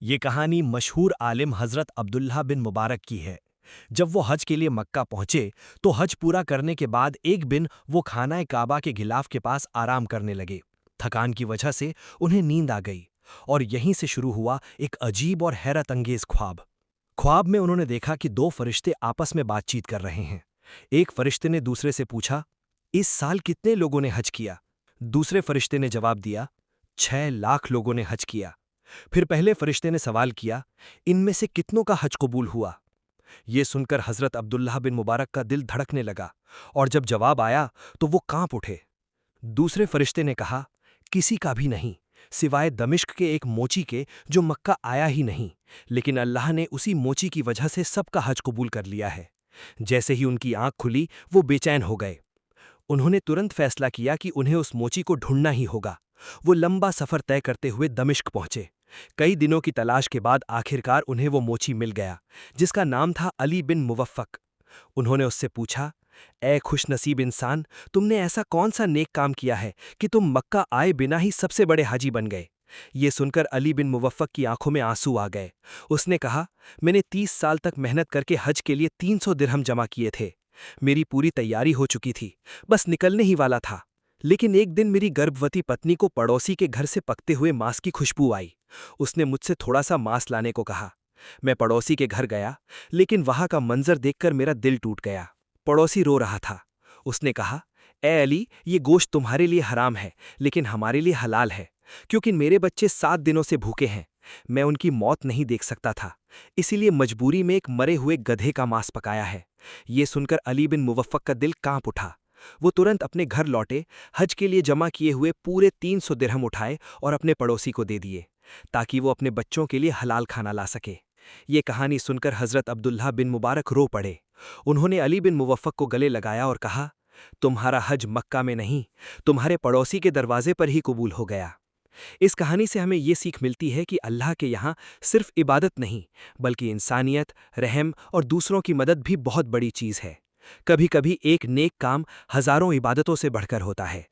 ये कहानी मशहूर आलिम हज़रत अब्दुल्लाह बिन मुबारक की है। जब वो हज के लिए मक्का पहुंचे तो हज पूरा करने के बाद एक दिन वो खाना काबा के गिलाफ के पास आराम करने लगे। थकान की वजह से उन्हें नींद आ गई और यहीं से शुरू हुआ एक अजीब और हैरत अंगेज ख्वाब। ख्वाब में उन्होंने देखा कि दो फरिश्ते आपस में बातचीत कर रहे हैं। एक फरिश्ते ने दूसरे से पूछा, इस साल कितने लोगों ने हज किया? दूसरे फरिश्ते ने जवाब दिया, 6 लाख लोगों ने हज किया। फिर पहले फरिश्ते ने सवाल किया, इनमें से कितनों का हज कबूल हुआ? ये सुनकर हजरत अब्दुल्लाह बिन मुबारक का दिल धड़कने लगा और जब जवाब आया तो वो कांप उठे। दूसरे फरिश्ते ने कहा, किसी का भी नहीं, सिवाय दमिश्क के एक मोची के जो मक्का आया ही नहीं, लेकिन अल्लाह ने उसी मोची की वजह से सबका हज कबूल कर लिया है। जैसे ही उनकी आंख खुली वो बेचैन हो गए। उन्होंने तुरंत फैसला किया कि उन्हें उस मोची को ढूंढना ही होगा। वो लंबा सफर तय करते हुए दमिश्क पहुंचे। कई दिनों की तलाश के बाद आखिरकार उन्हें वो मोची मिल गया, जिसका नाम था अली बिन मुवफ़्फ़क़। उन्होंने उससे पूछा, ए खुशनसीब इंसान, तुमने ऐसा कौन सा नेक काम किया है कि तुम मक्का आए बिना ही सबसे बड़े हाजी बन गए? ये सुनकर अली बिन मुवफ़्फ़क़ की आंखों में आंसू आ गए। उसने कहा, मैंने 30 साल तक मेहनत करके हज के लिए 300 दिरहम जमा किए थे। मेरी पूरी तैयारी हो चुकी थी, बस निकलने ही वाला था। लेकिन एक दिन मेरी गर्भवती पत्नी को पड़ोसी के घर से पकते हुए मांस की खुशबू आई। उसने मुझसे थोड़ा सा मांस लाने को कहा। मैं पड़ोसी के घर गया, लेकिन वहां का मंजर देखकर मेरा दिल टूट गया। पड़ोसी रो रहा था। उसने कहा, ए अली, ये गोश्त तुम्हारे लिए हराम है, लेकिन हमारे लिए हलाल है, क्योंकि मेरे बच्चे 7 दिनों से भूखे हैं। मैं उनकी मौत नहीं देख सकता था, इसीलिए मजबूरी में एक मरे हुए गधे का मांस पकाया है। ये सुनकर अली बिन मुवफ़्फ़क़ का दिल कांप उठा। वो तुरंत अपने घर लौटे, हज के लिए जमा किए हुए पूरे 300 दिरहम उठाए और अपने पड़ोसी को दे दिए, ताकि वो अपने बच्चों के लिए हलाल खाना ला सके। ये कहानी सुनकर हजरत अब्दुल्लाह बिन मुबारक रो पड़े। उन्होंने अली बिन मुवफ़्फ़क़ को गले लगाया और कहा, तुम्हारा हज मक्का में नहीं, तुम्हारे पड़ोसी के दरवाजे पर ही कबूल हो गया। इस कहानी से हमें ये सीख मिलती है कि अल्लाह के यहाँ सिर्फ इबादत नहीं, बल्कि इंसानियत, रहम और दूसरों की मदद भी बहुत बड़ी चीज़ है। कभी कभी एक नेक काम हजारों इबादतों से बढ़कर होता है।